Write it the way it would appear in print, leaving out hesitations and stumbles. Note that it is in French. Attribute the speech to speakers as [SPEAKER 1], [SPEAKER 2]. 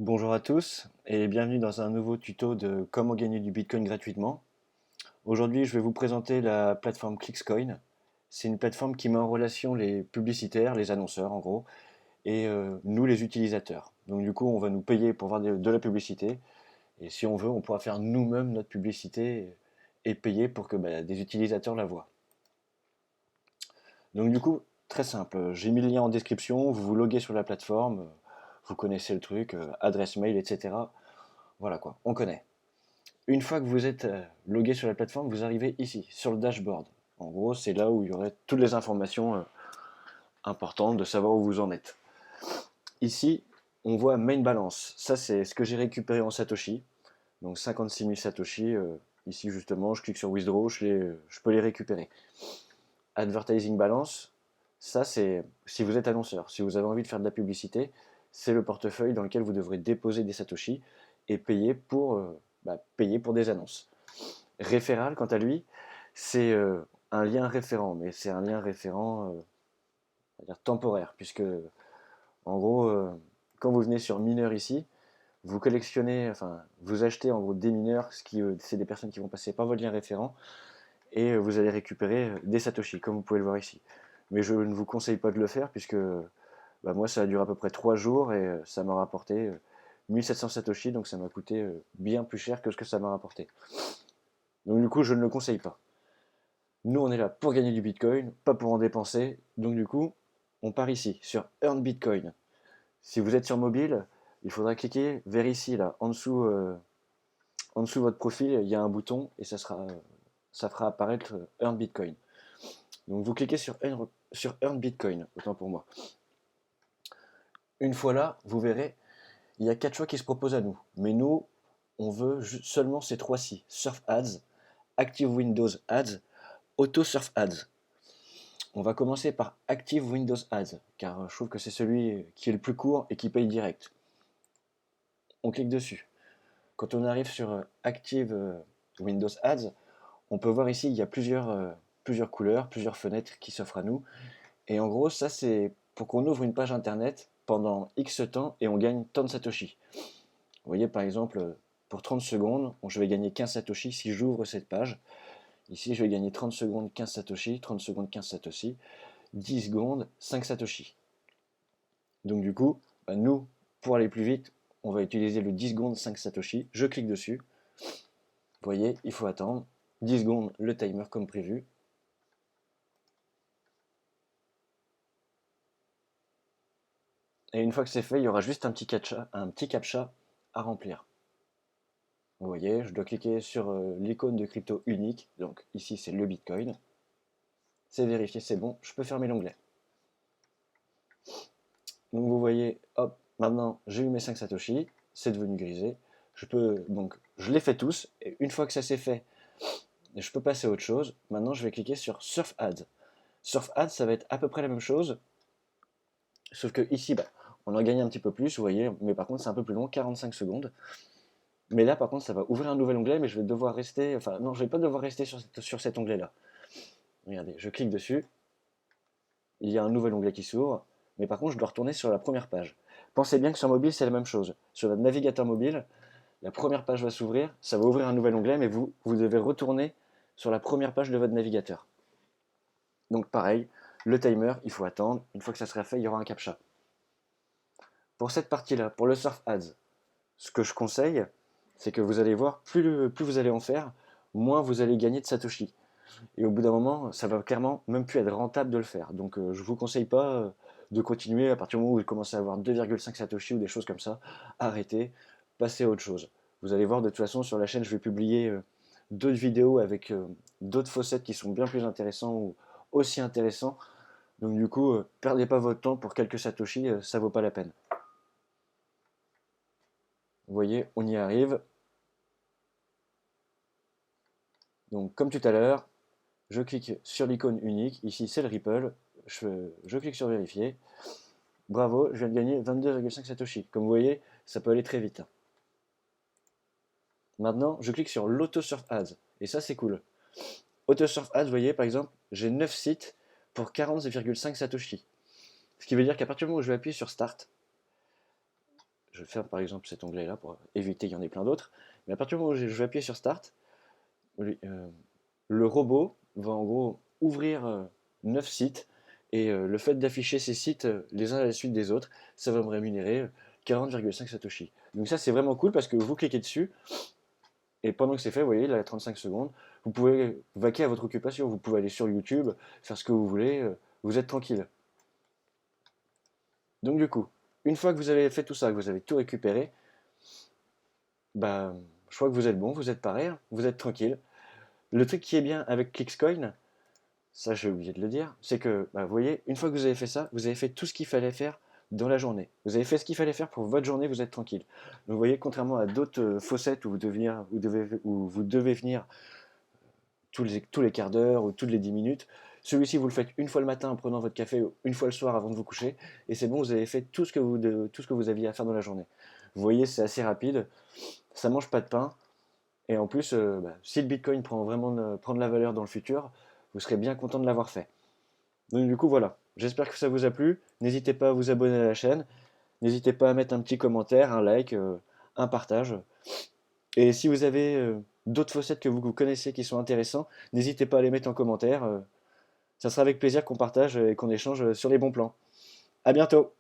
[SPEAKER 1] Bonjour à tous et bienvenue dans un nouveau tuto de comment gagner du Bitcoin gratuitement. Aujourd'hui, je vais vous présenter la plateforme Clickscoin. C'est une plateforme qui met en relation les publicitaires, les annonceurs en gros, et nous les utilisateurs. Donc du coup, on va nous payer pour voir de la publicité et si on veut, on pourra faire nous-mêmes notre publicité et payer pour que des utilisateurs la voient. Donc du coup, très simple, j'ai mis le lien en description, vous vous loguez sur la plateforme, vous connaissez le truc, adresse mail, etc. Voilà quoi, on connaît. Une fois que vous êtes logué sur la plateforme, vous arrivez ici, sur le dashboard. En gros, c'est là où il y aurait toutes les informations importantes de savoir où vous en êtes. Ici, on voit Main Balance. Ça, c'est ce que j'ai récupéré en Satoshi. Donc 56 000 Satoshi. Ici, justement, je clique sur Withdraw, je peux les récupérer. Advertising Balance, ça, c'est si vous êtes annonceur. Si vous avez envie de faire de la publicité, c'est le portefeuille dans lequel vous devrez déposer des Satoshi et payer pour des annonces. Référal, quant à lui, c'est un lien référent, mais c'est un lien référent on va dire temporaire, puisque en gros, quand vous venez sur mineur ici, vous collectionnez, enfin, vous achetez en gros des mineurs, c'est des personnes qui vont passer par votre lien référent, et vous allez récupérer des satoshi, comme vous pouvez le voir ici. Mais je ne vous conseille pas de le faire, puisque moi, ça a duré à peu près 3 jours, et ça m'a rapporté 1700 satoshi, donc ça m'a coûté bien plus cher que ce que ça m'a rapporté. Donc du coup, je ne le conseille pas. Nous, on est là pour gagner du Bitcoin, pas pour en dépenser. Donc du coup, on part ici, sur Earn Bitcoin. Si vous êtes sur mobile, il faudra cliquer vers ici, là, en dessous de votre profil, il y a un bouton et ça fera apparaître Earn Bitcoin. Donc vous cliquez sur Earn Bitcoin, autant pour moi. Une fois là, vous verrez, il y a 4 choix qui se proposent à nous. Mais nous, on veut seulement ces 3-ci. Surf Ads, Active Windows Ads, Auto Surf Ads. On va commencer par Active Windows Ads, car je trouve que c'est celui qui est le plus court et qui paye direct. On clique dessus. Quand on arrive sur Active Windows Ads, on peut voir ici, il y a plusieurs couleurs, plusieurs fenêtres qui s'offrent à nous. Et en gros, ça c'est pour qu'on ouvre une page internet pendant X temps et on gagne tant de Satoshi. Vous voyez par exemple, pour 30 secondes, je vais gagner 15 Satoshi si j'ouvre cette page. Ici, je vais gagner 30 secondes 15 Satoshi, 30 secondes 15 Satoshi. 10 secondes, 5 Satoshi. Donc du coup, nous, pour aller plus vite, on va utiliser le 10 secondes 5 Satoshi. Je clique dessus. Vous voyez, il faut attendre. 10 secondes, le timer comme prévu. Et une fois que c'est fait, il y aura juste un petit captcha à remplir. Vous voyez, je dois cliquer sur l'icône de crypto unique. Donc ici, c'est le Bitcoin. C'est vérifié, c'est bon. Je peux fermer l'onglet. Donc vous voyez, hop, maintenant j'ai eu mes 5 Satoshi, c'est devenu grisé. Je les fais tous, et une fois que ça c'est fait, je peux passer à autre chose. Maintenant je vais cliquer sur Surf Ads. Surf Ads, ça va être à peu près la même chose, sauf que ici, on en gagne un petit peu plus, vous voyez, mais par contre c'est un peu plus long, 45 secondes. Mais là par contre ça va ouvrir un nouvel onglet, mais je vais devoir rester, enfin non, je vais pas devoir rester sur cet onglet-là. Regardez, je clique dessus, il y a un nouvel onglet qui s'ouvre, mais par contre je dois retourner sur la première page. Pensez bien que sur mobile c'est la même chose. Sur votre navigateur mobile, la première page va s'ouvrir, ça va ouvrir un nouvel onglet, mais vous devez retourner sur la première page de votre navigateur. Donc pareil, le timer, il faut attendre, une fois que ça sera fait, il y aura un captcha. Pour cette partie-là, pour le Surf Ads, ce que je conseille, c'est que vous allez voir, plus vous allez en faire, moins vous allez gagner de Satoshi. Et au bout d'un moment, ça va clairement même plus être rentable de le faire. Donc je ne vous conseille pas de continuer à partir du moment où vous commencez à avoir 2,5 Satoshi ou des choses comme ça. Arrêtez, passez à autre chose. Vous allez voir de toute façon sur la chaîne, je vais publier d'autres vidéos avec d'autres faucets qui sont bien plus intéressants ou aussi intéressants. Donc du coup, perdez pas votre temps pour quelques Satoshi, ça vaut pas la peine. Vous voyez, on y arrive. Donc comme tout à l'heure, je clique sur l'icône unique, ici c'est le Ripple, je clique sur vérifier, bravo, je viens de gagner 22,5 Satoshi. Comme vous voyez, ça peut aller très vite. Maintenant, je clique sur l'Auto-Surf Ads, et ça c'est cool. Auto-Surf Ads, vous voyez par exemple, j'ai 9 sites pour 40,5 Satoshi. Ce qui veut dire qu'à partir du moment où je vais appuyer sur Start, je vais faire par exemple cet onglet-là pour éviter qu'il y en ait plein d'autres. Mais à partir du moment où je vais appuyer sur Start, le robot va en gros ouvrir 9 sites et le fait d'afficher ces sites les uns à la suite des autres, ça va me rémunérer 40,5 Satoshi. Donc ça c'est vraiment cool parce que vous cliquez dessus et pendant que c'est fait, vous voyez, là 35 secondes, vous pouvez vaquer à votre occupation, vous pouvez aller sur YouTube, faire ce que vous voulez, vous êtes tranquille. Donc du coup, une fois que vous avez fait tout ça, que vous avez tout récupéré, bah, je crois que vous êtes bon, vous êtes pareil, hein, vous êtes tranquille. Le truc qui est bien avec Clickscoin, ça j'ai oublié de le dire, c'est que, bah, vous voyez, une fois que vous avez fait ça, vous avez fait tout ce qu'il fallait faire dans la journée. Vous avez fait ce qu'il fallait faire pour votre journée, vous êtes tranquille. Donc vous voyez, contrairement à d'autres faucettes où vous devez venir tous les quarts d'heure ou toutes les 10 minutes, celui-ci vous le faites une fois le matin en prenant votre café, ou une fois le soir avant de vous coucher, et c'est bon, vous avez fait tout ce que vous aviez à faire dans la journée. Vous voyez, c'est assez rapide, ça mange pas de pain, et en plus, bah, si le Bitcoin prend de la valeur dans le futur, vous serez bien content de l'avoir fait. Donc du coup voilà, j'espère que ça vous a plu. N'hésitez pas à vous abonner à la chaîne, n'hésitez pas à mettre un petit commentaire, un like, un partage. Et si vous avez d'autres faussettes que vous connaissez qui sont intéressants, n'hésitez pas à les mettre en commentaire. Ça sera avec plaisir qu'on partage et qu'on échange sur les bons plans. À bientôt!